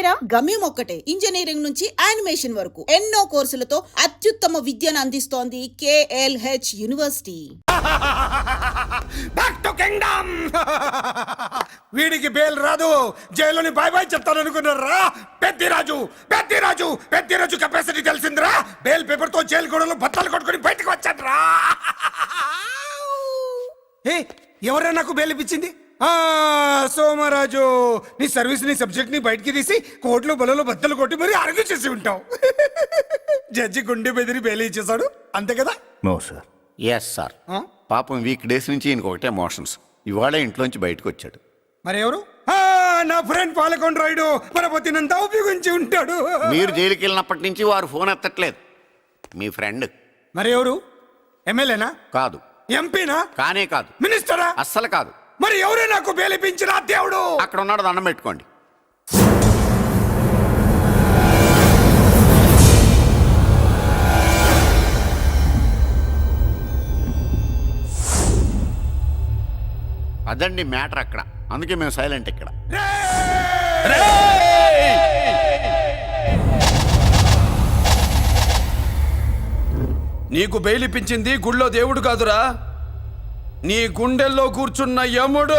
పేరా? గమ్యం ఒక్కటే, ఇంజనీరింగ్ నుంచి యానిమేషన్ వరకు ఎన్నో కోర్సులతో అత్యుత్తమ విద్యను అందిస్తోంది KLH university. Back to Kingdom. వీడికి బేల్ రాదు, జైలుని బాయ్ బాయ్ చెప్తాను అనుకున్నారా? పెద్దిరాజు కెపాసిటీ తెలిసిందిరా. బేల్ పేపర్ తో జైలు గోడలు బట్టలు కొట్టుకుని బయటకు వచ్చాడ్రా. ఎవరా నాకు బేల్ ఇప్పించింది? సోమరాజు, నీ సర్వీస్ నీ సబ్జెక్ట్ ని బయటికి తీసి కోట్లు బలలో బద్దలు కొట్టి మరి అరుగు చేసి ఉంటావు. జడ్జి గుండె బెదిరి బెయిల్ ఇచ్చేసాడు, అంతే కదా? No sir. Yes sir. పాపం వీక్ డేస్ నుంచి ఈయనకు ఒకటే మోషన్స్. ఇవాళ ఇంట్లోంచి బయటకు వచ్చాడు. మరి ఎవరు? నా ఫ్రెండ్ పాలకొండ రాయుడు మన పొత్తినంత ఉపయోగించి ఉంటాడు. మీరు జైలుకి వెళ్ళినప్పటి నుంచి వారు ఫోన్ ఎత్తట్లేదు. మీ ఫ్రెండ్. మరి ఎవరు? ఎమ్మెల్యేనా? కాదు. ఎంపీనా? కానే కాదు. మినిస్టరా? అస్సలు కాదు. మరి ఎవరే నాకు బేలిపించిన దేవుడు? అక్కడ ఉన్నాడు, దండం పెట్టుకోండి. అదండి మ్యాటర్ అక్కడ. అందుకే మేము సైలెంట్ ఇక్కడ. నీకు బెయిలిపించింది గుళ్ళో దేవుడు కాదురా, నీ గుండెల్లో కూర్చున్న యముడు.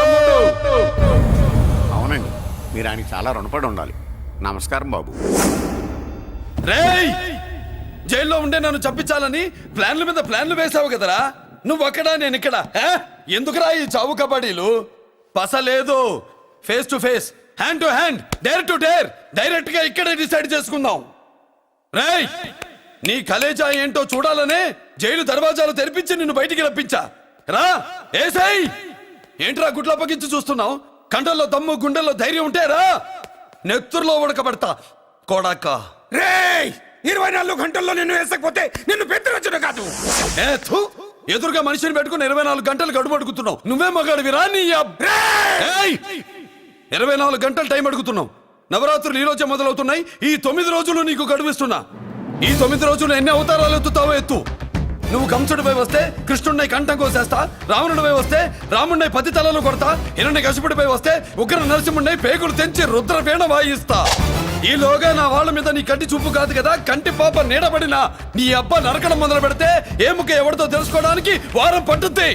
అవునండి, మీరు ఆయనకి చాలా రుణపడి ఉండాలి. నమస్కారం బాబు. రేయ్, జైల్లో ఉండే నన్ను చంపించాలని ప్లాన్ల మీద ప్లాన్లు వేసావు కదరా. నువ్వక్కడా నేను ఇక్కడ. ఎందుకురా ఈ చావు కబడ్డీలు? పసలేదు. Face to face, hand to hand, dare to dare, direct గా ఇక్కడే డిసైడ్ చేసుకుందాం. రేయ్, నీ కలేజా ఏంటో చూడాలనే జైలు దర్వాజాలు తెరిపించి నిన్ను బయటికి రప్పించా. రా ఏసై. ఏంట్రా గుడ్లప్పగించి చూస్తున్నావు? కండల్లో దమ్ము, గుండెల్లో ధైర్యం ఉంటే రా. నెత్తురులో ఉడకబడతా కొడాక. రేయ్, 24 గంటల్లో నిన్ను వేసకపోతే నిన్ను పెద్దరొచ్చుడు కాదు. ఎదురుగా మనిషిని పెట్టుకుని 24 గంటలు గడుపు అడుగుతున్నావు. నువ్వే మగాడివిరా? నీ 24 గంటలు టైం అడుగుతున్నావు. నవరాత్రులు ఈ రోజే మొదలవుతున్నాయి. ఈ 9 రోజులు నీకు గడువిస్తున్నా. ఈ 9 రోజులు ఎన్ని అవతారాలు ఎత్తుతావో ఎత్తు. నువ్వు కంసుడిపై వస్తే కృష్ణుడిని కంఠం కోసేస్తా, రావణుడిపై వస్తే రాముడిని 10 తలలు కొడతా, హిరణ్యకశిపుడిపై వస్తే ఉగ్ర నరసింహుడిని పేగులు తెంచి రుద్రవీణ వాయిస్తా. ఈలోగా నా వాళ్ళ మీద నీ కంటి చూపు కాదు కదా, కంటి పాప నీడబడినా నీ అబ్బ నరకడం మొదలు పెడితే ఏముక ఎవరితో తెలుసుకోవడానికి వారం పట్టుద్ది.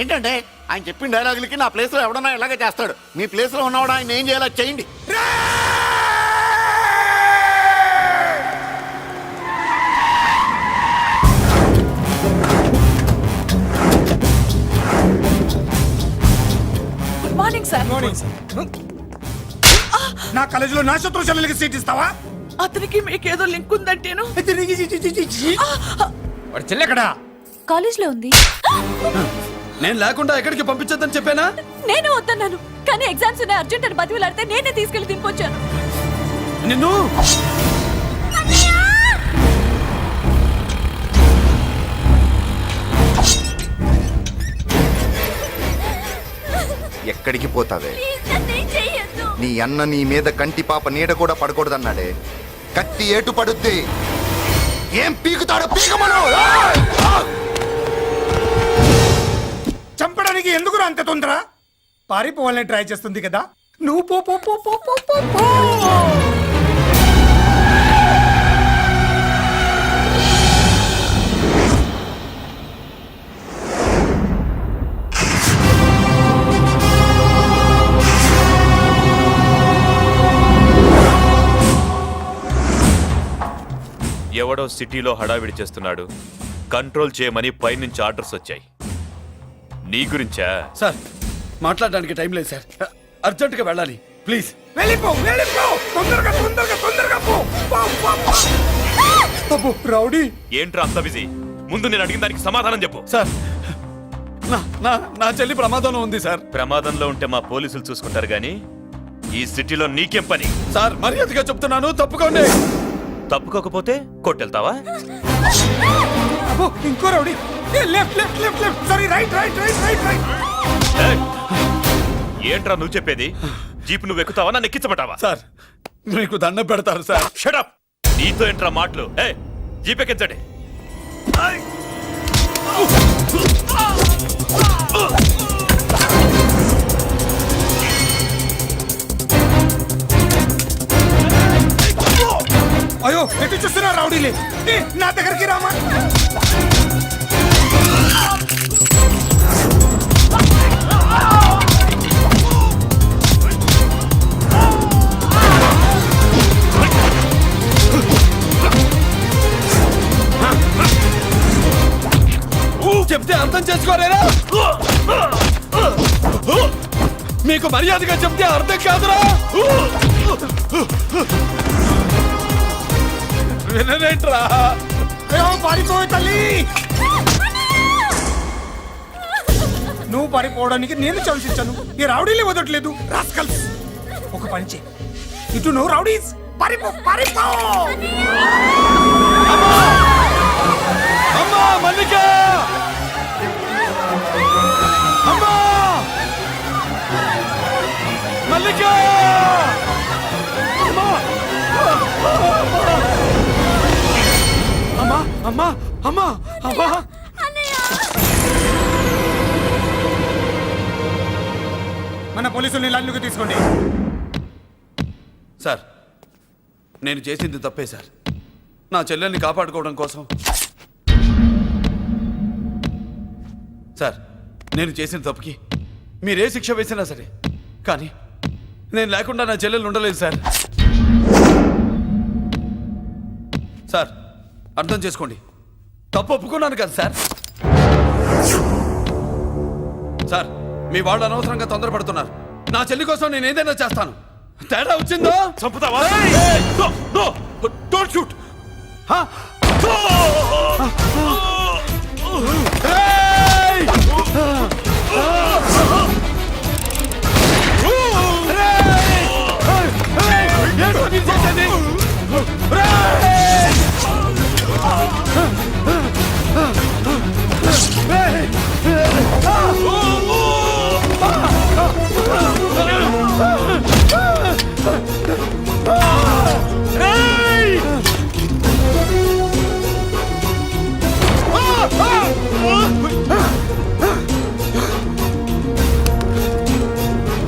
ఏంటంటే ఆయన చెప్పిన డైలాగులకి నా ప్లేస్ లో ఎవడన్నా ఇలాగే చేస్తాడు. మీ ప్లేస్ లో ఉన్నవాడు ఆయన ఏం చేయాలో చేయండి. Good morning sir. నా కాలేజీలో నా శత్రు చెల్లెలకి సీట్ ఇస్తావా? అతనికి మీకేదో లింక్ ఉందంటేను. వాడు చెల్లెక్కడా? కాలేజ్ లో ఉంది. నేను లేకుండా ఎక్కడికి పంపించొద్దని చెప్పానా? నేను వద్దన్నాను, కానీ ఎగ్జామ్స్ ఉన్నాయి, అర్జెంట్ అని బతిలాడితే నేనే తీసుకెళ్లి దింపొచ్చాను. నిన్ను ఎక్కడికి పోతావే? నీ అన్న నీ మీద కంటి పాప నీడ కూడా పడకూడదన్నాడే. కత్తి ఏటు పడుద్ది. ఏం పీకుతాడో పీకమను. చంపడానికి ఎందుకు అంత తొందర? పారిపోవాలని ట్రై చేస్తుంది కదా. నువ్వు పో పో పో పో పో పో పో. ఎవడో సిటీలో హడావిడి చేస్తున్నాడు, కంట్రోల్ చేయమని పైనుంచి ఆర్డర్స్ వచ్చాయి. నీ గురించా? సార్, మాట్లాడడానికి టైం లేదు సార్, అర్జెంట్ గా వెళ్ళాలి. ప్లీజ్ వెళ్ళిపో, వెళ్ళిపో, తొందరగా తొందరగా తొందరగా పో. అబ్బో రౌడీ, ఏంట్రా అంత బిజీ? ముందు నేను అడిగిన దానికి సమాధానం చెప్పు. సార్, నా చెల్లి ప్రమాదంలో ఉంది సార్. ప్రమాదంలో ఉంటే మా పోలీసులు చూసుకుంటారు గానీ ఈ సిటీలో నీకేం పని? సార్, మర్యాదగా చెప్తున్నాను, తప్పుకోండి. తప్పుకోకపోతే కొట్టెళ్తావా? అబ్బో ఇంకో rowdy. Left left left left, sorry right right right right right. ఏంట్రా నువ్వు చెప్పేది? జీప్ నువ్వు ఎక్కుతావా, నన్ను ఎక్కించమంటావా? సార్, మీకు దండం పెడతారు సార్. Shut up. నీతో ఏంట్రా మాటలు? ఏ జీపెక్కించండి. అయ్యో ఎటు చూస్తున్నా రౌడీలే, ఏ, నా దగ్గరికి రామా. చెప్తే అర్థం చేసుకోలేరా? మీకు మర్యాదగా చెప్తే అర్థం కాదురా? వినరేంట్రా? అయ్యో పారిపోయి తల్లి, నువ్వు పారిపోవడానికి నేను ఛాన్స్ ఇచ్చాను, ఈ రౌడీలే వదలట్లేదు. రాస్కల్స్, ఒక పని చేయి, ఇటు నువ్వు రౌడీస్ పారిపో పారిపో. అమ్మా మల్లిక! అమ్మా మల్లిక! అమ్మా అమ్మా అమ్మా అమ్మా! మన పోలీసుల్ని లైన్లోకి తీసుకోండి. సార్, నేను చేసింది తప్పే సార్. నా చెల్లెల్ని కాపాడుకోవడం కోసం. సార్, నేను చేసిన తప్పుకి మీరే శిక్ష వేసినా సరే, కానీ నేను లేకుండా నా చెల్లెలు ఉండలేదు సార్. సార్, అర్థం చేసుకోండి, తప్పు ఒప్పుకున్నాను కదా సార్. సార్, మీ వాళ్ళు అనవసరంగా తొందరపడుతున్నారు. నా చెల్లి కోసం నేను ఏదైనా చేస్తాను. తేడా వచ్చిందో చంపుతావా? Don't shoot.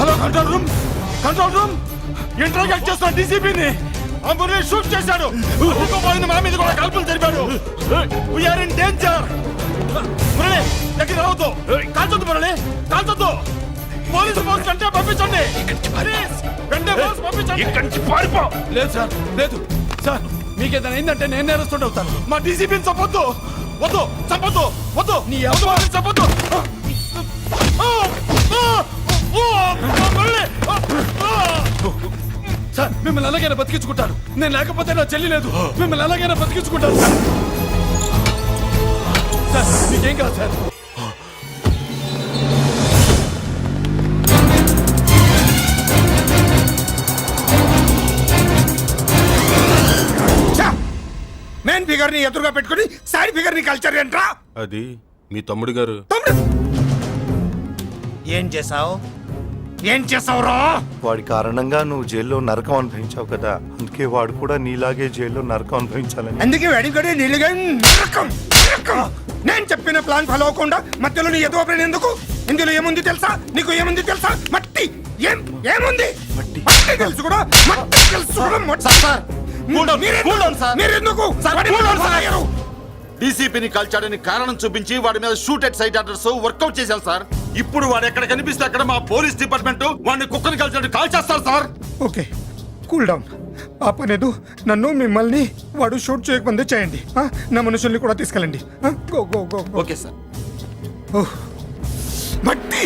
Hello control room, control room. Interrogate చేస్తున్న డీసీపీని మురళి షూట్ చేశాడు. ఇంకోపోయింది, మా మీద కూడా కాల్పులు జరిపాడు. We are in danger. మురళి దగ్గర రావద్దు, కాల్చొద్దు మురళి, కాల్చొద్దు. పోలీసు ఫోర్స్ వెంటనే పంపించండి. ప్లీజ్, వెంటనే ఫోర్స్ పంపించండి. ఇక్కడి నుంచి పారిపో. లేదు సార్, లేదు సార్, మీకేదైనా అయిందంటే నేను నేరస్తుడు అవుతాను. మా డీసీపీని చంపొద్దు, వద్దు, చంపొద్దు, వద్దు, నీ ఎవరు చంపొద్దు. సార్, మిమ్మల్ని అలాగైనా బతికించుకుంటాను. నేను లేకపోతే నా చెల్లి లేదు. మిమ్మల్ని అలాగైనా బతికించుకుంటాను సార్. సార్, మీకేం కాదు సార్. మెయిన్ ఫిగర్ ని ఎదురుగా పెట్టుకుని సైడ్ ఫిగర్ ని కల్చర్ ఏంట్రా? అది మీ తమ్ముడు గారు. తమ్ముడు ఏం చేసావు? ఏం చేసావురా? వాడి కారణంగా నువ్వు జైల్లో నరకం అనుభవించావు కదా, అందుకే వాడు కూడా నీలాగే జైల్లో నరకం అనుభవించాలని. అందుకే వెడిగడే నీళ్ళుగా నరకం నరకం. నేను చెప్పిన ప్లాన్ ఫాలో అవ్వకుండా మధ్యలో నీ ఎదురు ఓపెన్ ఎందుకు? ఇందులో ఏముంది తెలుసా? నీకు ఏముంది తెలుసా? మట్టి. ఏముంది? మట్టి తెలుసు కూడా, మట్టి తెలుసు కూడా. మీరెందుకు డీసీపీని కాల్చాడని కారణం చూపించి వాడి మీద shoot at sight orders work out చేశారు సార్. ఇప్పుడు వాడు ఎక్కడ కనిపిస్తే అక్కడ మా పోలీస్ డిపార్ట్మెంట్ వాడిని కుక్కని కాల్చాడు కాల్ చేస్తారు సార్. Okay, cool down. ఆ పనేదు నన్ను మిమ్మల్ని వాడు షూట్ చేయకముందే చేయండి. నా మనుషుల్ని కూడా తీసుకెళ్ళండి. Go go go. Okay sir. మట్టి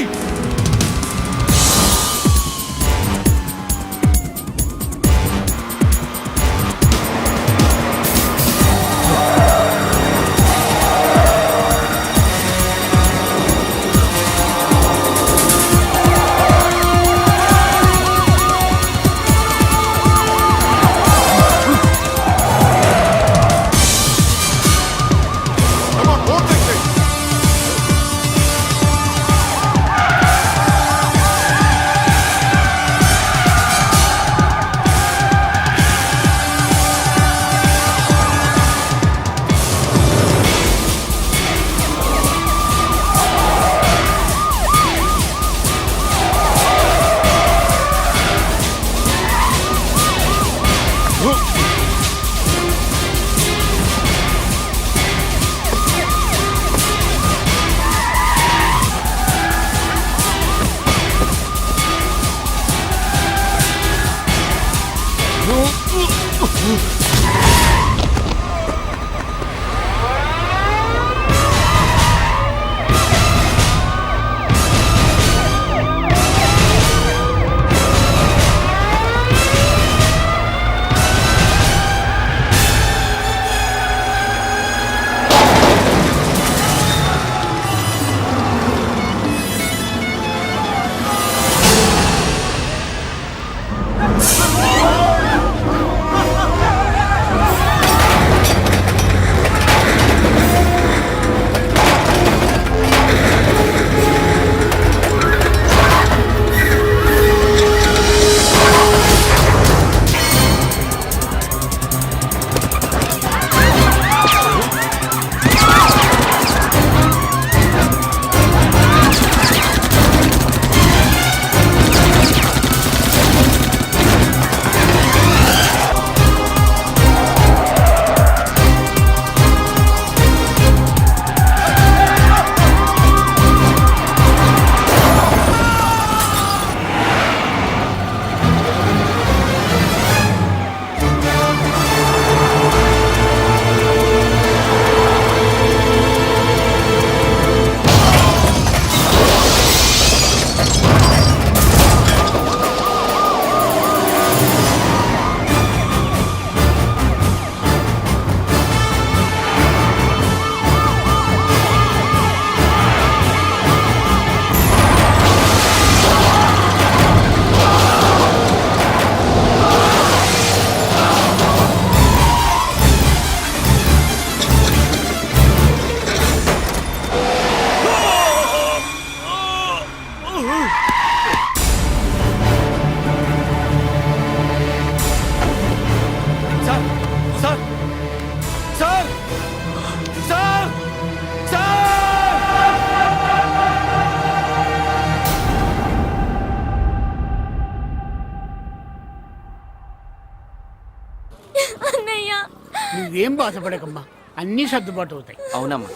నువ్వేం బాధపడకమ్మా, అన్నీ సర్దుబాటు అవుతాయి. అవునమ్మా.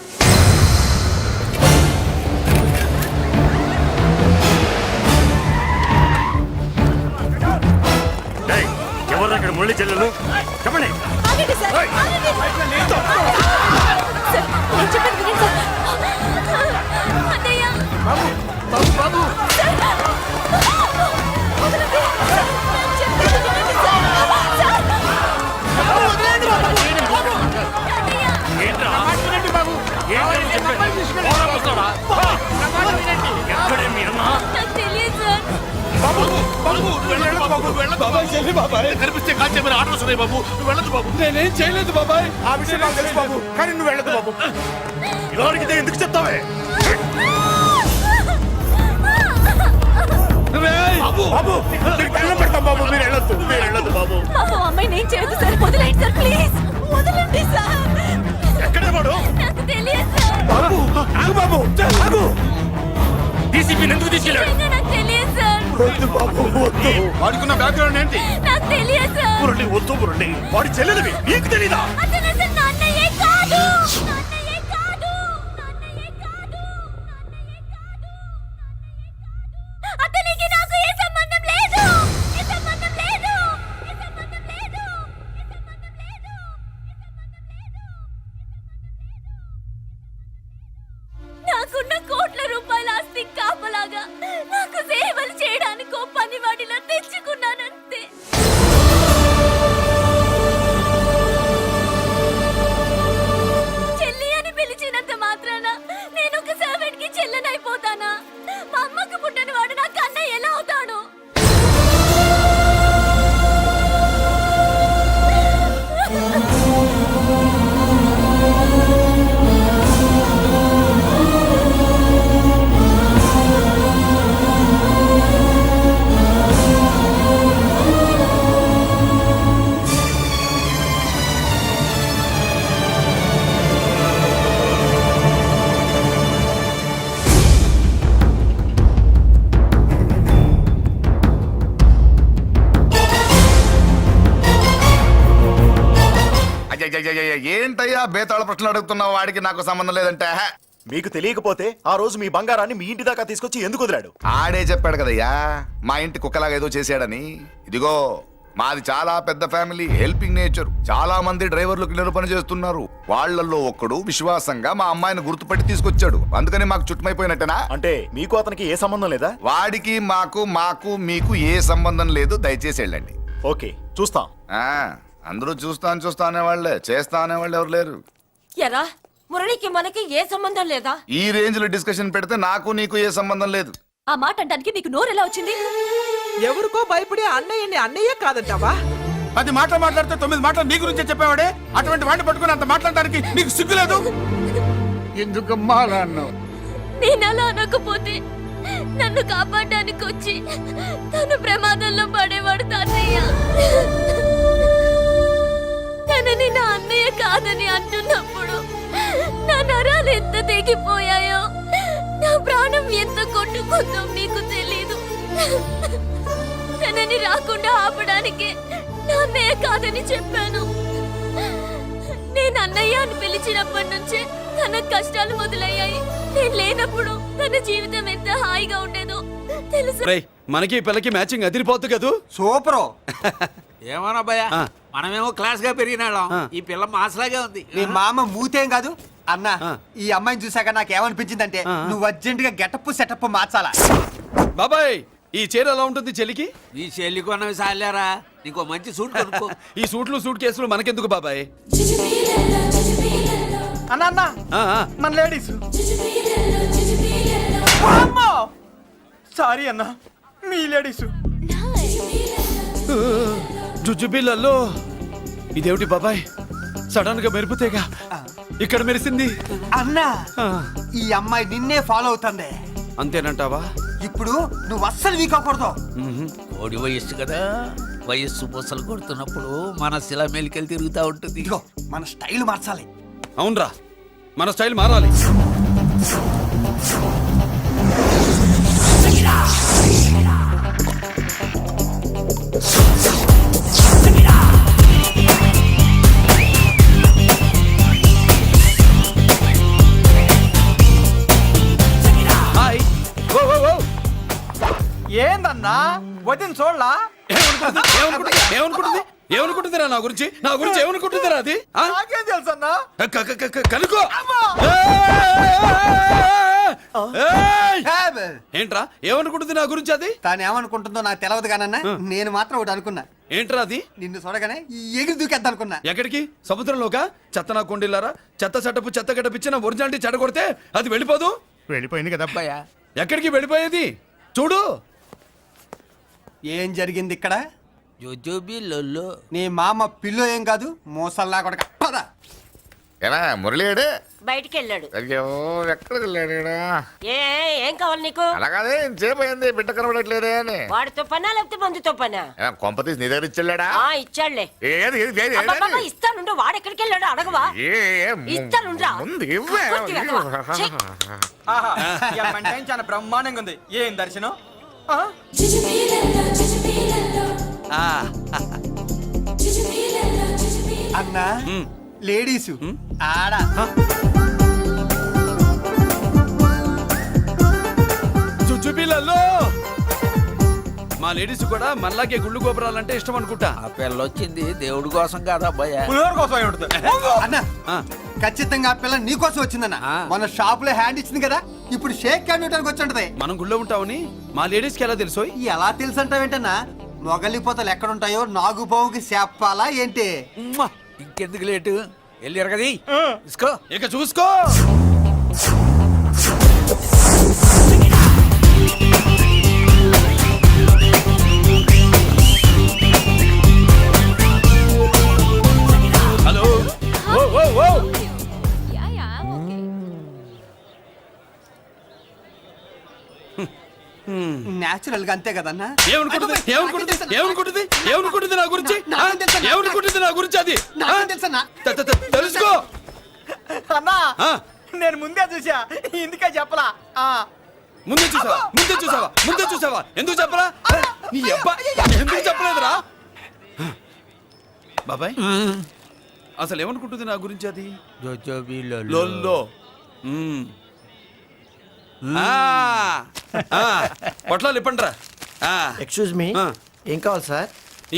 ఎవరు అక్కడ మురళి చెల్లెలు చెప్పండి. ఆగండి సార్, ఆగండి. సార్, నేను చెప్పేది వినండి సార్. అన్నయ్య. బాబు వదలండి. నేను చెప్పేది వినండి సార్. సార్. అన్నయ్య. నాకు తెలియదు సార్. బాబాయ్ చెల్లి బాబాయ్ కనిపిస్తే కాల్చే మీరు ఆర్డర్స్ ఉన్నాయి బాబు. నువ్వు వెళ్ళదు బాబు. నేనేం చేయలేదు బాబాయ్. ఆ విషయం నాకు తెలుసు బాబు, కానీ నువ్వు వెళ్ళదు బాబు. ఎవరికి ఎందుకు చెప్తావే? రేయ్! బాబు నీకు దండం పెడతాం బాబు, మీరు వెళ్ళొద్దు, మీరు వెళ్ళొద్దు బాబు. పాపం అమ్మాయి నేను చేయదు సార్. వదిలేండి సార్, ప్లీజ్ వదలండి సార్. ఎక్కడే వాడు? నాకు తెలియదు సార్. బాబు ఆగు బాబు, ఆగు. డీసీపీని ఎందుకు తీసుకెళ్ళాడు? నిజంగా నాకు తెలియదు సార్. వద్దు బాబు, వద్దు. వాడుకున్న బ్యాక్గ్రౌండ్ ఏంటి? నాకు తెలియదు సార్. మురళి వద్దు మురళి, వాడి చెల్లెలివి నీకు తెలీదా? అతను అసలు నా అన్నయ్యే కాదు. నా అన్నయ్యే కాదు. నా అన్నయ్యే కాదు. అతనికి నాకు ఏ సంబంధం లేదు. ఏ సంబంధం లేదు. ఏ సంబంధం లేదు. ఏ సంబంధం లేదు. నాకున్న కోట్ల రూపాయల ఆస్తి కాపలాగా నాకు సేవలు చేయడానికి ఓ పనివాడిలా తెచ్చుకున్నానంతే. చెల్లి అని పిలిచినంత మాత్రాన నేను ఒక సర్వెంట్ కి చెల్లెనైపోతానా? మా అమ్మకు పుట్టిన వాడు నా కన్నయ్య ఎలా అవుతాడు? అయ్యయ్యయ్యయ్య, ఏంటయ్యా బేతాళ ప్రశ్నలు అడుగుతున్నావు? వాడికి నాకు సంబంధం లేదంటే హ. మీకు తెలియకపోతే ఆ రోజు మీ బంగారాన్ని మీ ఇంటి దాకా తీసుకొచ్చి ఎందుకు వదిలాడు? ఆడే చెప్పాడు కదయ్యా, మా ఇంటి కుక్కలాగా ఏదో చేశాడని. ఇదిగో మాది చాలా పెద్ద ఫ్యామిలీ, హెల్పింగ్ నేచర్. చాలా మంది డ్రైవర్లు క్లీనర్ పని చేస్తున్నారు. వాళ్ళల్లో ఒక్కడు విశ్వాసంగా మా అమ్మాయిని గుర్తుపట్టి తీసుకొచ్చాడు. అందుకని మాకు చుట్టుమైపోయినట్టేనా? అంటే మీకు అతనికి ఏ సంబంధం లేదా? వాడికి మాకు మీకు ఏ సంబంధం లేదు. దయచేసి వెళ్ళండి. ఓకే, చూస్తాం. ఆ, అందరూ చూస్తా అనేవాళ్లే, చేస్తా అనేవాళ్ళు ఎవరు లేరు. ఎరా మురళికి మనకి ఏ సంబంధం లేదా? ఈ రేంజ్ లో డిస్కషన్ పెడితే నాకు నీకు ఏ సంబంధం లేదు. ఆ మాట అంటానికి నీకు నోరు ఎలా వచ్చింది? ఎవరికో భయపడి అన్నయ్యని అన్నయ్య కాదంటావా? 10 మాటలు మాట్లాడితే 9 మాటలు నీ గురించే చెప్పేవాడే. అటువంటి వాడిని పట్టుకుని అంత మాట్లాడడానికి నీకు సిగ్గులేదు? ఎందుకమ్మా అలా అన్నావు? నేను అలా అనకపోతే నన్ను కాపాడడానికి వచ్చి తను ప్రమాదంలో పడేవాడు తాతయ్య. తనని నా అన్నయ్య కాదని అంటున్నప్పుడు నా నరాలు ఎంత తెగిపోయాయో, నా ప్రాణం ఎంత కొట్టుకుందో మీకు తెలీదు. తనని రాకుండా ఆపడానికి నా అన్నయ్య కాదని చెప్పాను. నేను అన్నయ్య అని పిలిచినప్పటి నుంచే తన కష్టాలు మొదలయ్యాయి. నేను లేనప్పుడు తన జీవితం ఎంత హాయిగా ఉండేదో తెలుసు. రేయ్, మనకి ఈ పిల్లకి మ్యాచింగ్ అదిరిపోద్దు కదూ? సూపరు. ఏమన్నా భయ, మనమేమో క్లాస్ గా పెరిగినాళ్ళం. ఈ పిల్ల మాసలాగే ఉంది. నీ మామ మూతేం కాదు అన్న. ఈ అమ్మాయిని చూసాక నాకేమనిపించిందంటే నువ్వు అర్జెంట్ గా గెటప్ సెటప్ మార్చాలా. బాబాయ్, ఈ చీర ఎలా ఉంటుంది చెల్లికి? ఈ చెల్లి కొన్నవి సాలేరా, నీకో మంచి సూట్ కొనుక్కో. ఈ సూట్లు సూట్ కేసులు మనకెందుకు బాబాయ్? అన్న అన్న ఆ, ఆ. మన లేడీస్. సారీ అన్న, మీ లేడీస్. జుజుబిళ్ళల్లో ఇదేమిటి బాబాయ్? సడన్ గా మెరుపుతేగా ఇక్కడ మెరిసింది. అన్నా, ఆ, ఈ అమ్మాయి నిన్నే ఫాలో అవుతుంది. అంతేనంటావా? ఇప్పుడు నువ్వు అస్సలు వీక్ అవ్వకూడదు. కోడి వయస్సు కదా, వయస్సు పూసలు కొడుతున్నప్పుడు మన శిల మెలికలు తిరుగుతూ ఉంటుంది. ఇదిగో మన స్టైల్ మార్చాలి. అవునరా, మన స్టైల్ మారాలి. అన్నా వదిన చూడలా ఏమనుకుంటుందిరా నా గురించి ఏమనుకుంటుందిరా అది ఆ? నాకేం తెలుసు అన్నా కనుకో ఏయ్! ఏంట్రా ఏమనుకుంటుంది నా గురించి అది తాను ఏమనుకుంటుందో నాకు తెలియదు కానన్నా నేను మాత్రం ఒకటి అనుకున్నా. ఏంట్రా అది నిన్ను చూడగానే ఎగిరి దూకేద్దాం అనుకున్నా. ఎక్కడికి సముద్రంలోకా చెత్త నా కొండిల్లారా చెత్త సెటపు చెత్త గడపిచ్చిన ఒరిజినాలిటీ చెడగొడితే అది వెళ్ళిపోదు వెళ్ళిపోయింది కదా అబ్బాయి. ఎక్కడికి వెళ్ళిపోయేది చూడు ఏం జరిగింది ఇక్కడ? జోజోబి లొల్లో నీ మామ పిల్లో ఏం కాదు మోసల్లా కొడక పద. ఏనా మురళీడే బయటికి వెళ్ళాడు. అయ్యో ఎక్కడికి వెళ్ళాడు ఈడ? ఏం కావాలి నీకు? అలాగదే ఇంతసేపు అయింది బిడ్డ కనబడట్లేదే అని వాడితో పనా లేకపోతే మందుతో పనా? కొంప తీసి నీ దగ్గర ఇచ్చెళ్ళాడా? ఇచ్చాడులే. ఏది ఏది ఏది ఏది? అబ్బబ్బబ్బ, ఇస్తానుండు. వాడు ఎక్కడికి వెళ్ళాడు అడగవా? ఇస్తానుండ్రా. ముందు ఇవ్వే. కొట్టి వెధవా. ఛీ. చాలా బ్రహ్మాండంగా ఉంది. ఏం దర్శనం? అన్నా లేడీసు ఆడ చుచ్చుపిల్లల్లో మా లేడీస్ కూడా మనలాగే గుళ్ళు గోపురాలంటే ఇష్టం అనుకుంటా. ఆ పిల్ల వచ్చింది దేవుడి కోసం కాదు అబ్బాయ. అన్న ఖచ్చితంగా ఆ పిల్ల నీ కోసం వచ్చిందన్న. మన షాప్ లో హ్యాండ్ ఇచ్చింది కదా, ఇప్పుడు షేక్ హ్యాండ్ ఇవ్వడానికి వచ్చి ఉంటది. మనం గుళ్ళో ఉంటామని మా లేడీస్ కి ఎలా తెలుసు? ఎలా తెలుసు అంటావేంటన్నా? మొగలిపోతలు ఎక్కడుంటాయో నాగుబావుకి చెప్పాలా ఏంటి? ఇంకెందుకు లేటు వెళ్ళారు కదా తీసుకో. ఇక చూసుకో. హలో ఓ ఓ ఓ నేచురల్ గా అంతే కదన్నా. ఏమనుకుంటుంది నా గురించి? ఏమనుకుంటుంది నా గురించి అది? తెలుసన్నా తెలుసుకో. అన్నా ఆ, నేను ముందే చూసా, ఇందుకే చెప్పలా. ముందే చూసావా ఎందుకు చెప్పరా? నీ అబ్బా ఎందుకు చెప్పలేదురా? బాబాయ్ అసలు ఏమనుకుంటుంది నా గురించి అది? జోజోబి లొల్లో పొట్లాలు ఇప్పండిరా. ఎక్స్క్యూజ్ మీ ఆ. ఏం కావాలి సార్?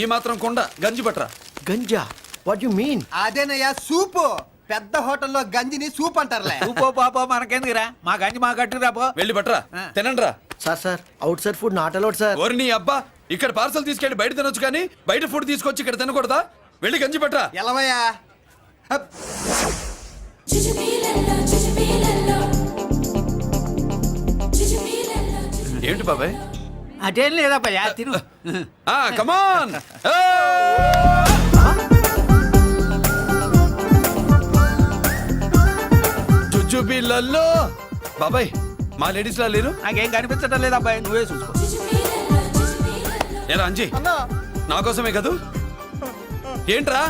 ఈ మాత్రం కొండ గంజి పట్రా. గంజా? What you mean? అదేనయ్యా సూపు. పెద్ద హోటల్లో గంజిని సూప్ అంటారులే. పో పాపో మనకెందుకురా, మా గంజి మా కట్టురా పో. వెళ్ళి పట్రా తినండిరా. Sir outside food not allowed sir. ఓరి నీ అబ్బా ఇక్కడ పార్సల్ తీసుకెళ్ళి బయట తినొచ్చు కానీ బయట ఫుడ్ తీసుకొచ్చి ఇక్కడ తినకూడదా? వెళ్ళి గంజి పట్రా. ఎలవయ్యా. హప్. ఏంటి బాబాయ్? అదేం లేదబ్బా తిను. కమాన్. చుచ్చుపిల్లల్లో బాబాయ్ మా లేడీస్ లా లేరు. నాకేం కనిపించడం లేదు అబ్బాయి, నువ్వే చూసుకో. ఎలా అంజీ నా కోసమే కదూ? ఏంట్రా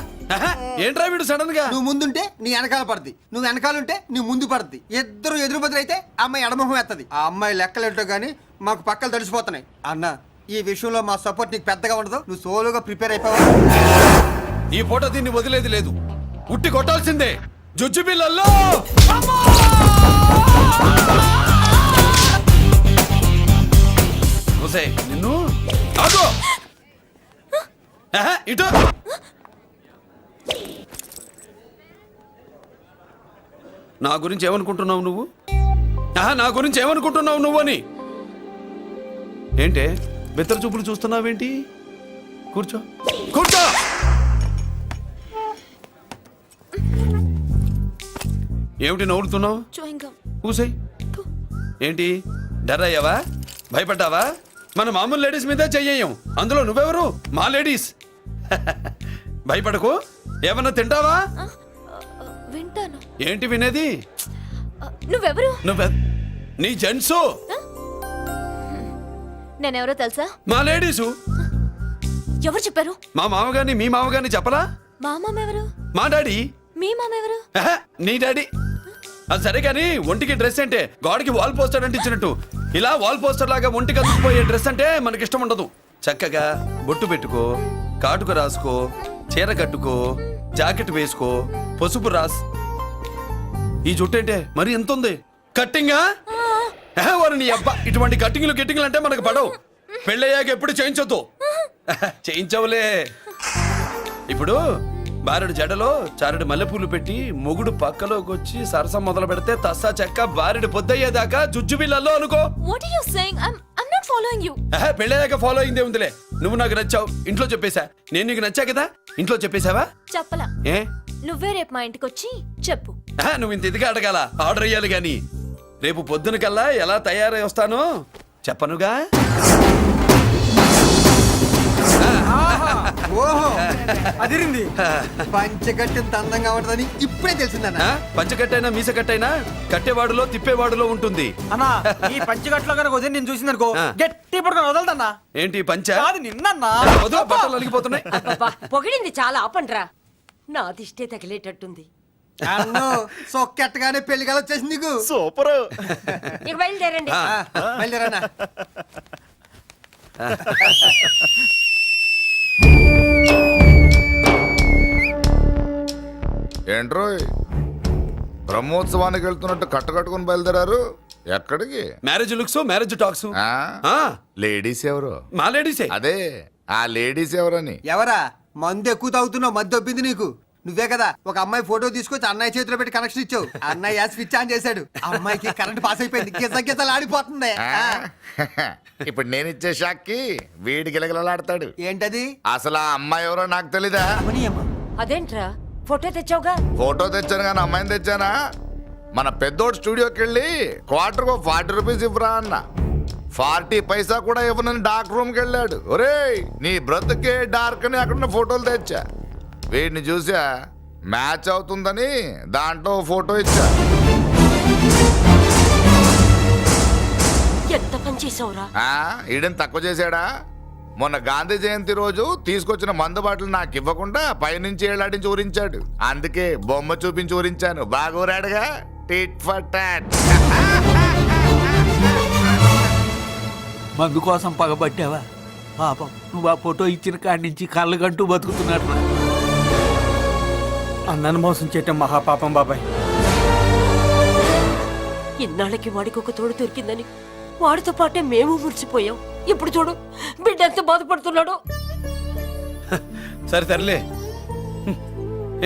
ఏంట్రా వీడు సడన్ గా? నువ్వు ముందుంటే నీ వెనకాల పడుద్ది, నువ్వు వెనకాలంటే నీ ముందు పడుద్ది. ఇద్దరు ఎదురు బదులైతే అమ్మాయి ఎడమొహం ఎత్తది. ఆ అమ్మాయి లెక్కలేంటో గానీ మాకు పక్కలు తడిసిపోతున్నాయి. అన్న ఈ విషయంలో మా సపోర్ట్ నీకు పెద్దగా ఉండదు. నువ్వు సోలోగా ప్రిపేర్ అయిపోవాలి. ఈ పూట దీన్ని వదిలేది లేదు, ఉట్టి కొట్టాల్సిందే. జుజ్జు పిల్లల్లో నిన్ను ఆగు. ఇటు నా గురించి ఏమనుకుంటున్నావు నువ్వు? నా గురించి ఏమనుకుంటున్నావు నువ్వు అని? ఏంటే బెత్తర చూపులు చూస్తున్నావేంటి? కూర్చో కూర్చో. ఏమిటి నవ్వుతున్నావు? కూసాయి. ఏంటి డర్ అయ్యావా? భయపడ్డావా? మన మామూలు లేడీస్ మీద చెయ్యం, అందులో నువ్వెవరు? మా లేడీస్. భయపడకు. ఏమన్నా తింటావా? వింటాను. ఏంటి వినేది? నువ్వెవరు? నీ జెంట్సు. నేనెవరో తెలుసా? మా లేడీసు. ఎవరు చెప్పారు? మా మామగారిని మీ మామగారిని చెప్పలా? మా మామ ఎవరు? మా డాడీ. మీ మామ ఎవరు? నీ డాడీ. అది సరే కానీ ఒంటికి డ్రెస్ అంటే గోడకి వాల్ పోస్టర్ అంటే ఇచ్చినట్టు ఇలా వాల్ పోస్టర్ లాగా ఒంటికి అతుక్కుపోయే డ్రెస్ అంటే మనకి ఇష్టం ఉండదు. చక్కగా బొట్టు పెట్టుకో, కాటుక రాసుకో, చీర కట్టుకో, జాకెట్ వేసుకో, పసుపు రాస్. ఈ జుట్టు అంటే మరి ఎంత ఉంది? కట్టింగా? వారు నీ అబ్బా ఇటువంటి కట్టింగ్లు గిట్టింగ్లు అంటే మనకు పడవు. పెళ్ళయ్యాక ఎప్పుడు చేయించొద్దు. చేయించవులే. ఇప్పుడు బారెడు జడలో చారెడు మల్లెపూలు పెట్టి మొగుడు పక్కలోకి వచ్చి సరసం మొదలు పెడితే తస్సా చెక్క బారెడు పొద్దయ్యేదాకా జుజ్జు బిళ్ళల్లో అనుకో. What are you saying? I'm not following you. పెళ్ళయ్యాక ఫాలో అయిందే ఉందిలే. నువ్వు నాకు నచ్చావు, ఇంట్లో చెప్పేశా. నేను నీకు నచ్చా కదా, ఇంట్లో చెప్పేశావా? చెప్పలా. ఏ నువ్వే రేపు మా ఇంటికి వచ్చి చెప్పు. నువ్వు ఇంత ఇదిగా అడగాల, ఆర్డర్ అయ్యాలి గాని. రేపు పొద్దున కల్లా ఎలా తయారై వస్తానో చెప్పనుగా. ఓహో అదిరింది. పంచగట్టెంత అందంగా ఉంటుందని ఇప్పుడే తెలిసిందన్న. పంచకట్టైనా మీసకట్టైనా కట్టేవాడులో తిప్పేవాడులో ఉంటుంది. అన్నా ఈ పంచగట్లో కనుక వదిలి నేను చూసింది అనుకో గట్టి పడుకొని వదలదన్నా. ఏంటి పంచ? అది నిన్నన్నా వదిలో బట్టలు అలిగిపోతున్నాయి. పొగిడింది చాలా ఆపండ్రా. నా దిష్టే తగిలేటట్టుంది. అన్ను సొక్కెట్టగానే పెళ్లి కల వచ్చేసింది నీకు. సూపర్. ఇక బయలుదేరండి. బయలుదేరన్నా. ఏంట్రోయ్ బ్రహ్మోత్సవానికి వెళ్తున్నట్టు కట్టుకొని బయలుదేరారు? ఎక్కడికి? Marriage looks, marriage talks. Ladies ఎవరు? మా లేడీసే. అదే ఆ లేడీస్ ఎవరని. ఎవరా? మందు ఎక్కువ తాగుతున్నావు, మద్దు ఒప్పింది నీకు. నువ్వే కదా ఒక అమ్మాయి ఫోటో తీసుకొచ్చి అన్నయ్య చేతిలో పెట్టి కనెక్షన్ ఇచ్చావు. అన్నయ్య స్విచ్ ఆన్ చేశాడు, అమ్మాయికి కరెంట్ పాస్ అయిపోయింది. గిజలు ఆడిపోతుంది. ఇప్పుడు నేను ఇచ్చే షాక్కి వీడి గిలగిలలాడతాడు. ఏంటది? అసలు ఆ అమ్మాయి ఎవరో నాకు తెలీదా? అదేంట్రా ఫోటో తెచ్చావుగా? ఫోటో తెచ్చాను కానీ అమ్మాయిని తెచ్చానా? మన పెద్దోడు స్టూడియోకి వెళ్ళి క్వార్టర్కు 40 రూపీస్ ఇవ్వరా అన్న. 40 పైసా కూడా ఇవ్వనని డార్క్ రూమ్కి వెళ్ళాడు. ఒరేయ్ నీ బ్రతుకే డార్క్ అని అక్కడ ఫోటోలు తెచ్చా. వీడిని చూసా మ్యాచ్ అవుతుందని దాంట్లో ఫోటో ఇచ్చా. ఎంత పని చేసావురా? ఈడని తక్కువ చేశాడా? మొన్న గాంధీ జయంతి రోజు తీసుకొచ్చిన మందు బాటలు నాకు ఇవ్వకుండా పైనుంచి ఏళ్ళాడించి ఊరించాడు. అందుకే బొమ్మ చూపించి ఊరించాను. బాగా ఊరాడుగా. Tit for tat. మందు కోసం పగబట్టావా? పాపం నువ్వు ఆ ఫోటో ఇచ్చిన కాడి నుంచి కళ్ళు గంటూ బతుకుతున్నారు. అన్నను మోసం చేయటం మహాపాపం బాబాయ్. ఇన్నాళ్ళకి వాడికి ఒక తోడు దొరికిందని వాడితో పాటే మేము మురిసిపోయాం. ఇప్పుడు చూడు బిడ్డ ఎంత బాధపడుతున్నాడో. సరే తరలే,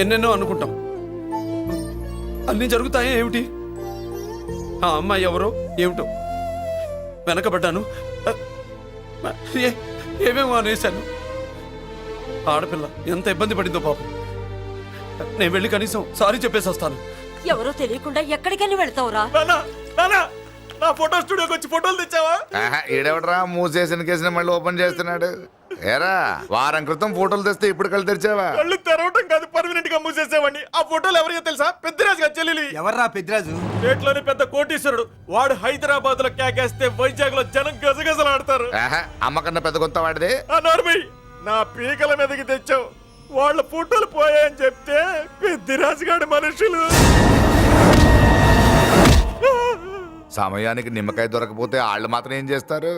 ఎన్నెన్నో అనుకుంటాం, అన్నీ జరుగుతాయా ఏమిటి? ఆ అమ్మాయి ఎవరో ఏమిటో వెనకబడ్డాను, ఏమేమో అనేశాను. ఆడపిల్ల ఎంత ఇబ్బంది పడిందో పాపం. నేను వెళ్ళి కనీసం సారీ చెప్పేసి వస్తాను. ఎవరో తెలియకుండా ఎక్కడికని వెళ్తావురా? నా ఫోటో స్టూడియోకి వచ్చి ఫోటోలు తెచ్చావా? ఈడెవడరా మూసేసిన కేసుని మళ్ళీ ఓపెన్ చేస్తున్నాడు? ఏరా వారం క్రితం ఫోటోలు తెస్తే ఇప్పుడు కళ్ళు తెరిచావా? కళ్ళు తెరవటం కాదు, పర్మనెంట్ గా మూసేసేవాడిని. ఆ ఫోటోలు ఎవరికో తెలుసా? పెద్దరాజు గారి చెల్లెలి. ఎవర్రా పెద్దరాజు? పేటలోని పెద్ద కోటీశ్వరుడు. వాడు హైదరాబాద్ లో కేకేస్తే వైజాగ్ లో జనం గజగజలాడతారు. అమ్మకన్నా పెద్ద కొత్త వాడిది. నార్మల్ నా పీకల మీదకి తెచ్చావు. వాళ్ళ ఫోటోలు పోయాయని చెప్తే పెద్దరాజు గారి మనుషులు. సమయానికి నిమ్మకాయ దొరకపోతే వాళ్ళు మాత్రం ఏం చేస్తారు?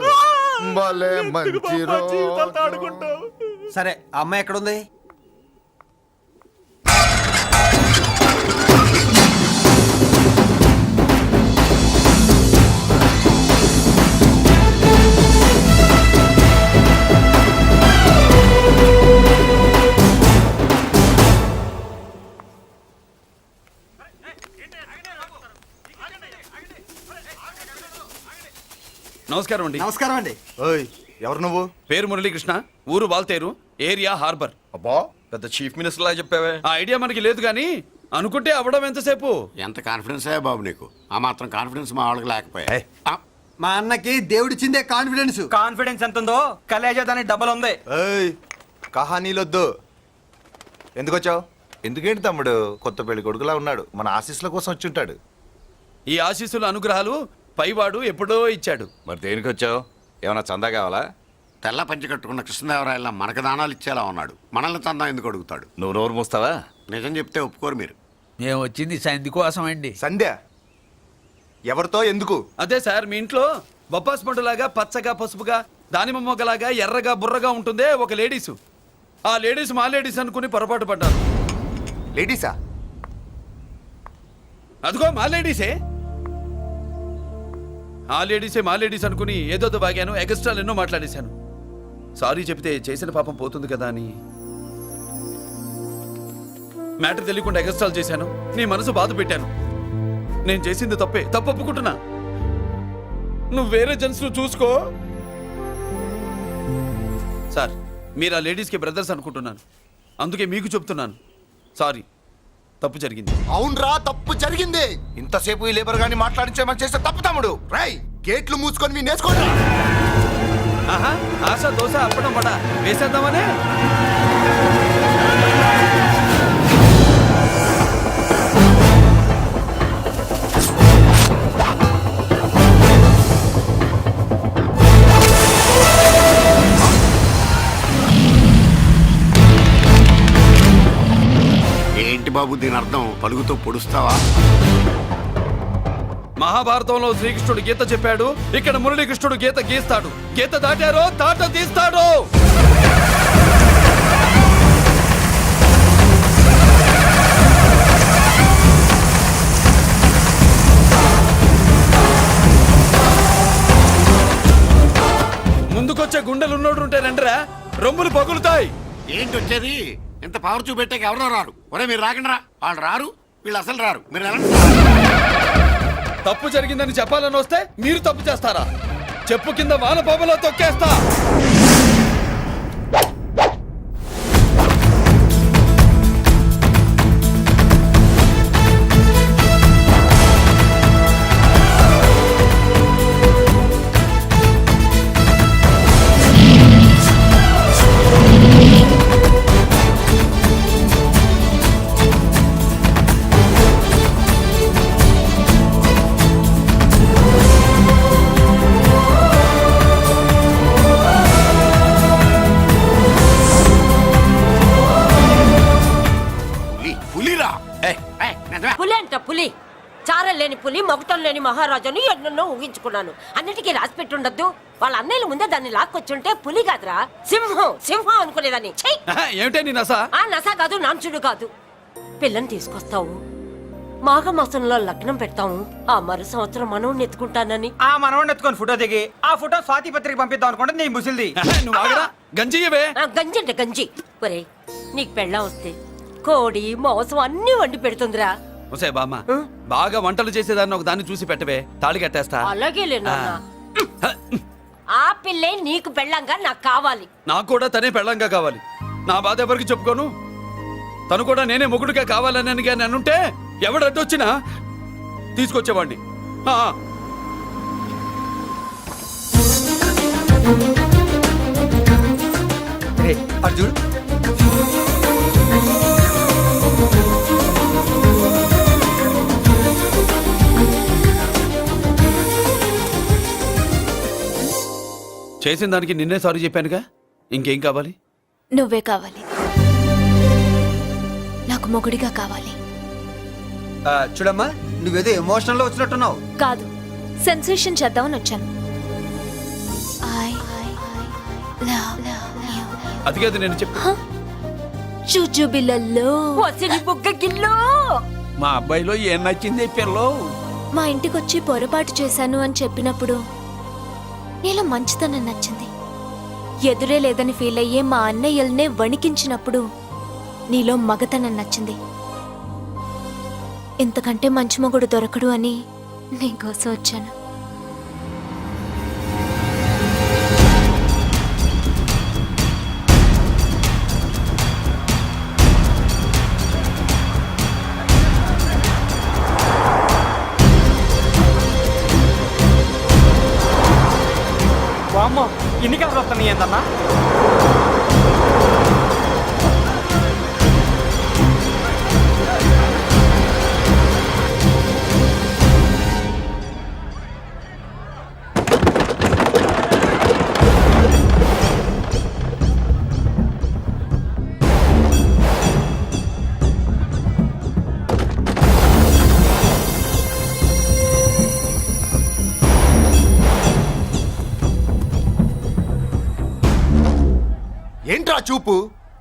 భలే మంచి రోజు. ఆడుకుంటావు. సరే అమ్మాయి ఎక్కడుంది? నమస్కారం అండి. నమస్కారం అండి. ఓయ్ ఎవరు నువ్వు? పేరు మురళీకృష్ణ, ఊరు వాల్తేరు, ఏరియా హార్బర్. అబ్బా పెద్ద చీఫ్ మినిస్టర్ లా చెప్పావే. ఆ ఐడియా మనకి లేదు కానీ అనుకుంటే అవ్వడం ఎంతసేపు? ఎంత కాన్ఫిడెన్స్ అయ్యా బాబు నీకు? ఆ మాత్రం కాన్ఫిడెన్స్ మా వాళ్ళకి లేకపోయా? మా అన్నకి దేవుడిచ్చిందే కాన్ఫిడెన్స్. కాన్ఫిడెన్స్ ఎంత ఉందో కలేజా దానికి డబల్ ఉంది. ఏయ్ కహానీలొద్దు. ఎందుకు వచ్చావు? ఎందుకేంటి తమ్ముడు? కొత్త పెళ్లి కొడుకులా ఉన్నాడు, మన ఆశీస్సుల కోసం వచ్చి ఉంటాడు. ఈ ఆశీస్సుల అనుగ్రహాలు పైవాడు ఎప్పుడో ఇచ్చాడు. మరి దేనికి వచ్చావు? ఏమన్నా చందా కావాలా? తెల్ల పంచి కట్టుకున్న కృష్ణదేవరాయల మనకు దానాలు ఇచ్చేలా ఉన్నాడు. మనల్ని చందా ఎందుకు అడుగుతాడు? నువ్వు నోరు మూస్తావా? నిజం చెప్తే ఒప్పుకోరు మీరు. మేము వచ్చింది సంధి కోసం అండి. సంధ్య ఎవరితో ఎందుకు? అదే సార్, మీ ఇంట్లో బొప్పాస్ పండులాగా పచ్చగా పసుపుగా దానిమ్మ మొగ్గలాగా ఎర్రగా బుర్రగా ఉంటుందే ఒక లేడీసు. ఆ లేడీస్ మా లేడీస్ అనుకుని పొరపాటు పడ్డాను. లేడీసా? అదిగో మా లేడీసే. ఆ లేడీసే మా లేడీస్ అనుకుని ఏదోదో బాగాను ఎగస్ట్రాలు ఎన్నో మాట్లాడేశాను. సారీ చెప్తే చేసిన పాపం పోతుంది కదా అని మ్యాటర్ తెలియకుండా ఎగస్ట్రాలు చేశాను. నీ మనసు బాధ పెట్టాను. నేను చేసింది తప్పే, తప్పు ఒప్పుకుంటున్నా. నువ్వు వేరే జెంట్స్ చూసుకో. సార్, మీరు ఆ లేడీస్కి బ్రదర్స్ అనుకుంటున్నాను, అందుకే మీకు చెప్తున్నాను. సారీ, తప్పు జరిగింది. అవునరా, తప్పు జరిగింది. ఇంతసేపు ఈ లేబర్ గాని మాట్లాడించేమని చేస్తే తప్పు తమ్ముడు. రై, గేట్లు మూసుకొని మీ నేర్చుకోండి. ఆహా, ఆశ దోశ అప్పడం పడ వేసేద్దామనే. ఏంటి బాబు దీని అర్థం? పలుగుతో పొడుస్తావా? మహాభారతంలో శ్రీకృష్ణుడు గీత చెప్పాడు, ఇక్కడ మురళీకృష్ణుడు గీత గీస్తాడు. గీత దాటారో తాట తీస్తాడు. ముందుకొచ్చే గుండెలు ఉన్నోడు ఉంటే రండిరా, రొమ్ములు పగులుతాయి. ఏంటి వచ్చేది? ఇంత పవర్ చూపెట్టాక ఎవరో రారు. ఒరే మీరు రాకండి రా. వాళ్ళు రారు, వీళ్ళు అసలు రారు. మీరు వెళ్ళండి. తప్పు జరిగిందని చెప్పాలని వస్తే మీరు తప్పు చేస్తారా? చెప్పు కింద వాన బాబులో తొక్కేస్తా. పులి అంట పులి, చారం లేని పులి, మొగటం లేని మహారాజుని ఎన్నెన్నో ఊహించుకున్నాను. అన్నిటికీ రాసి పెట్టుండద్దు. వాళ్ళ అన్నయ్యల ముందే దాన్ని లాక్కొచ్చుంటే పులి కాదురా, సింహం సింహం అనుకునేదాన్ని. ఏమిటే నీ నస? ఆ నస కాదు, నాంచుడు కాదు. పిల్లని తీసుకొస్తావు, మాఘమాసంలో లగ్నం పెడతాము, ఆ మరు సంవత్సరం మనవుని ఎత్తుకుంటానని. ఆ మనవాడిని ఎత్తుకొని ఫోటో దిగి ఆ ఫోటో స్వాతి పత్రిక పంపిద్దాం అనుకుంటే నీ ముసిల్ది. నువ్వు ఆగరా, గంజియవే. గంజి అంటే గంజి. ఒరే, నీకు పెళ్ళం వస్తే కోడి మాంసం అన్ని వండి పెడుతుందిరా. ఒసే బామ్మ, బాగా వంటలు చేసేదాన్ని ఒక దాన్ని చూసి పెట్టవే, తాళి కట్టేస్తా. అలాగే లేనా? ఆ పిల్లే నీకు పెళ్ళంగా నాకు కావాలి. నాకు కూడా తనే పెళ్ళంగా కావాలి. నా బాధ ఎవరికి చెప్పుకోను. తను కూడా నేనే మొగుడుగా కావాలని కానీ అనుంటే ఎవడడ్డొచ్చినా తీసుకొచ్చేవాడిని. అర్జున్, చేసిన దానికి నిన్నే సారీ చెప్పానుగా, ఇంకేం కావాలి? నువ్వే కావాలి, నాకు మొగుడిగా కావాలి. చూడమ్మా, నువ్వేదో ఎమోషనల్ లో వచ్చినట్టున్నావు. కాదు, సెన్సేషన్ చేద్దామని వచ్చాను. అది కాదు నేను చెప్పు. చుచుబిళ్ళల్లో వసిని బుగ్గ గిల్లో. మా అబ్బాయిలో ఏం నచ్చింది పిల్లో? మా ఇంటికొచ్చి పొరపాటు చేశాను అని చెప్పినప్పుడు నీలో మంచితనం నచ్చింది. ఎదురే లేదని ఫీల్ అయ్యే మా అన్నయ్యల్నే వణికించినప్పుడు నీలో మగతనం నచ్చింది. ఇంతకంటే మంచి మొగుడు దొరకడు అని నీకోసం వచ్చాను. వామ్మో, ఇన్ని కలర్ వస్తున్నాయి ఏందన్నా? ఏంట్రా చూపు?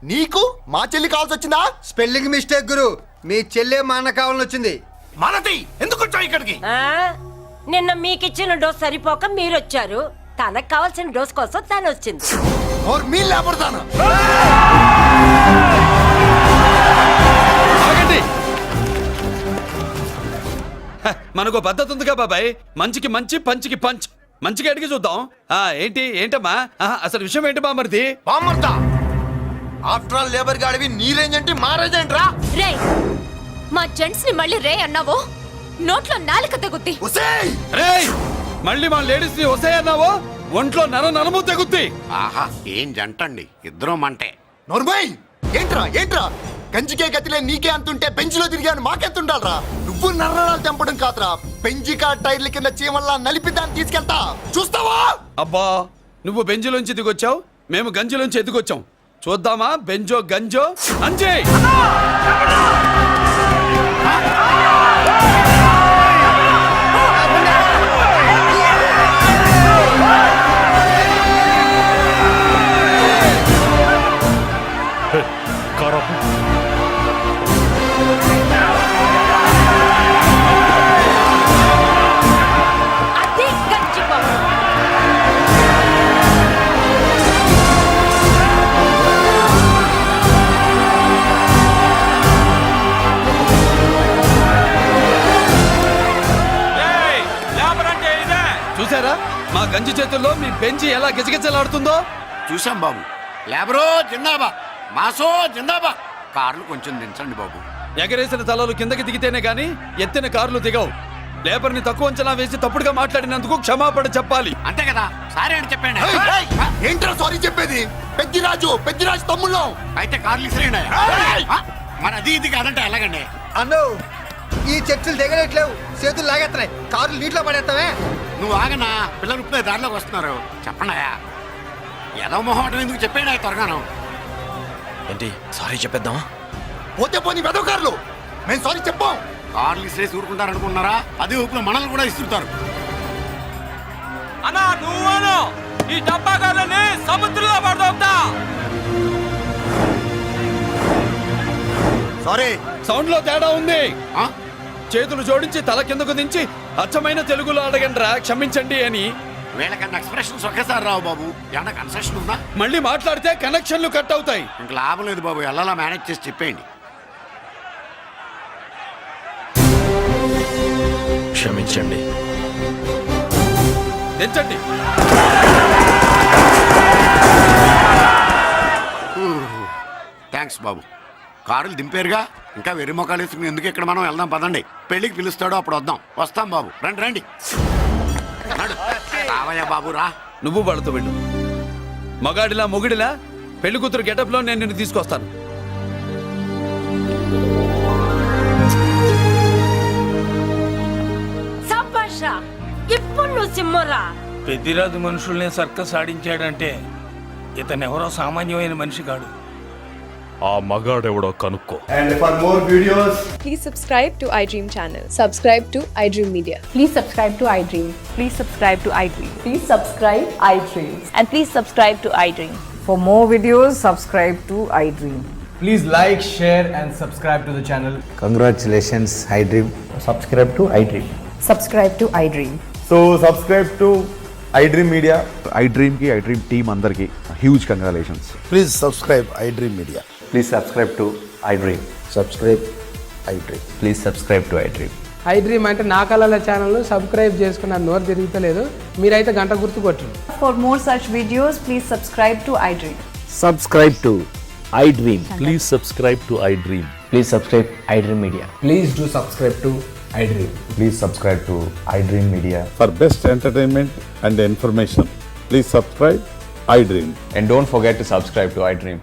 నీకు మా చెల్లి కావాల్సి వచ్చిందా? స్పెల్లింగ్ మిస్టేక్ గురు. మీ చెల్లె మా అన్న కావాలని వచ్చింది. మనది ఎందుకు వచ్చావు ఇక్కడికి? నిన్న మీకిచ్చిన డోస్ సరిపోక మీరొచ్చారు. తనకు కావాల్సిన డోస్ కోసం తను వచ్చింది. ఆగండి. హ, మనకు పద్ధతి ఉందిగా బాబాయ్. మంచికి మంచి, పంచికి పంచ్. మంచిగా అడిగి చూద్దాం. ఏంటమ్మా అసలు విషయం ఏంటి బామర్ది? ఆఫ్టర్ ఆల్ లేబర్ గాడివి నీ రేంజ్ అంటే మా రేంజ్ ఏంట్రా? రే మా జెంట్స్ ని మళ్ళీ రే అన్నావో నోట్లో నాలుక తెగుద్ది. రేయ్ మళ్ళీ మా లేడీస్ ని వస్తాయన్నావో ఒంట్లో నరము తెగుద్ది. ఆహా ఏం జంటండి, ఇద్దరు మంటే. నోర్మయ్ ఏంట్రా కంచికే గతిలే నీకే అంతుంటే బెంచ్లో తిరిగాను మాకెంతుండాలరా? నువ్వు నర్రాలు తెంపడం కాదురా, బెంజికా టైర్ల కింద చీమల్లా నలిపి దాన్ని తీసుకెళ్తా చూస్తావా? అబ్బా నువ్వు బెంజులోంచి దిగొచ్చావు, మేము గంజిలోంచి ఎదిగొచ్చాం. చూద్దామా బెంజో గంజో అంజే. అది గంజి పవర్. చూసారా మా గంజి చేతుల్లో మీ బెంచి ఎలా గిజగిజలాడుతుందో? చూసాం బాబు. లేబరో జిందాబా, మాసో జిందాబా. కార్లు కొంచెం దించండి బాబు. ఎగరేసిన తలలు కిందకి దిగితేనే గాని ఎత్తిన కార్లు దిగవు. లేబర్ని తక్కువ అంచనా వేసి తప్పుడుగా మాట్లాడినందుకు క్షమాపణ చెప్పాలి. అంతే కదా, సారీ అని చెప్పండి. ఏంట్రా సారీ చెప్పేది? పెద్దిరాజు తమ్ముళ్ళు అయితే కార్లు ఇసిరేయండి. మరి అది ఇది కాదంటే ఎలాగండి? అన్నో ఈ చర్చలు దిగలేట్లేవు, చేతులు లాగేస్తున్నాయి, కార్లు నీటిలో పడేస్తావే. నువ్వు ఆగనా, పిల్లలు ఇప్పుడే దారిలోకి వస్తున్నారు. చెప్పండియా, ఏదో మొహం ఎందుకు చెప్పేయండి త్వరగాను. ఏంటి సారీ చెప్పేద్దామా? పోతే పోని వెదవ కార్లు మేము సారీ చెప్పాం. కార్లు ఇసిరేసి ఊరుకుంటారనుకున్నారా? అదే ఊపులో మనల్ని కూడా ఇస్తుంటారు. అన్నా నువ్వు ఈ డబ్బాగాలని సముద్రంలో పడదా? సారీ సౌండ్ లో తేడా ఉంది. చేతులు జోడించి తల కిందకు దించి అచ్చమైన తెలుగులో అడగండిరా క్షమించండి అని. వీళ్ళకన్నా ఎక్స్ప్రెషన్స్ ఒకేసారి రావు బాబు. ఏమన్నా కన్సెషన్ ఉందా? మళ్ళీ మాట్లాడితే కనెక్షన్లు కట్ అవుతాయి. ఇంక లాభం లేదు బాబు, ఎలా మేనేజ్ చేసి చెప్పేయండి. క్షమించండి. దించండి. థ్యాంక్స్ బాబు. కారులు దింపారుగా, ఇంకా వెర్రి మొక్కలు వేసుకుని ఎందుకు ఇక్కడ మనం వెళ్దాం పదండి. పెళ్లికి పిలుస్తాడో అప్పుడు వద్దాం. వస్తాం బాబు, రండి రండి. రావయ్యా బాబు రా. నువ్వు వాళ్ళతో వెళ్ళు. మగాడిలా మొగుడిలా పెళ్లి కూతురు గెటప్ లో నేను నిన్ను తీసుకొస్తాను. సంభాష ఇప్పుడు నువ్వు సింహరా. పెద్దిరాజు మనుషుల్ని సర్కస్ ఆడించాడంటే ఇతనెవరో సామాన్యమైన మనిషి కాడు. ఆ మగాడెవడో కనుక్కో. And for more videos, Please subscribe to iDream channel. Subscribe to iDream Media. Please subscribe to iDream. Please subscribe to iDream. Please subscribe iDream. And please subscribe to iDream. For more videos, subscribe to iDream. please like, share and subscribe to the channel. Congratulations iDream. Subscribe to iDream. Subscribe to iDream. So subscribe to iDream Media. iDream కి iDream team అందరికి huge congratulations. Please subscribe iDream media. Please subscribe to iDream. Subscribe iDream. Please subscribe to iDream. iDream అంటే నా కళల channel subscribe చేసుకున్న నోరు తిరుగుతలేదు, మీరైతే గంట గుర్తు కొట్టండి. For more such videos, please subscribe to iDream. Subscribe to iDream. Please subscribe to iDream. Please subscribe iDream Media. Please do subscribe to iDream. Please subscribe to iDream media. For best entertainment and information, please subscribe iDream. And don't forget to subscribe to iDream.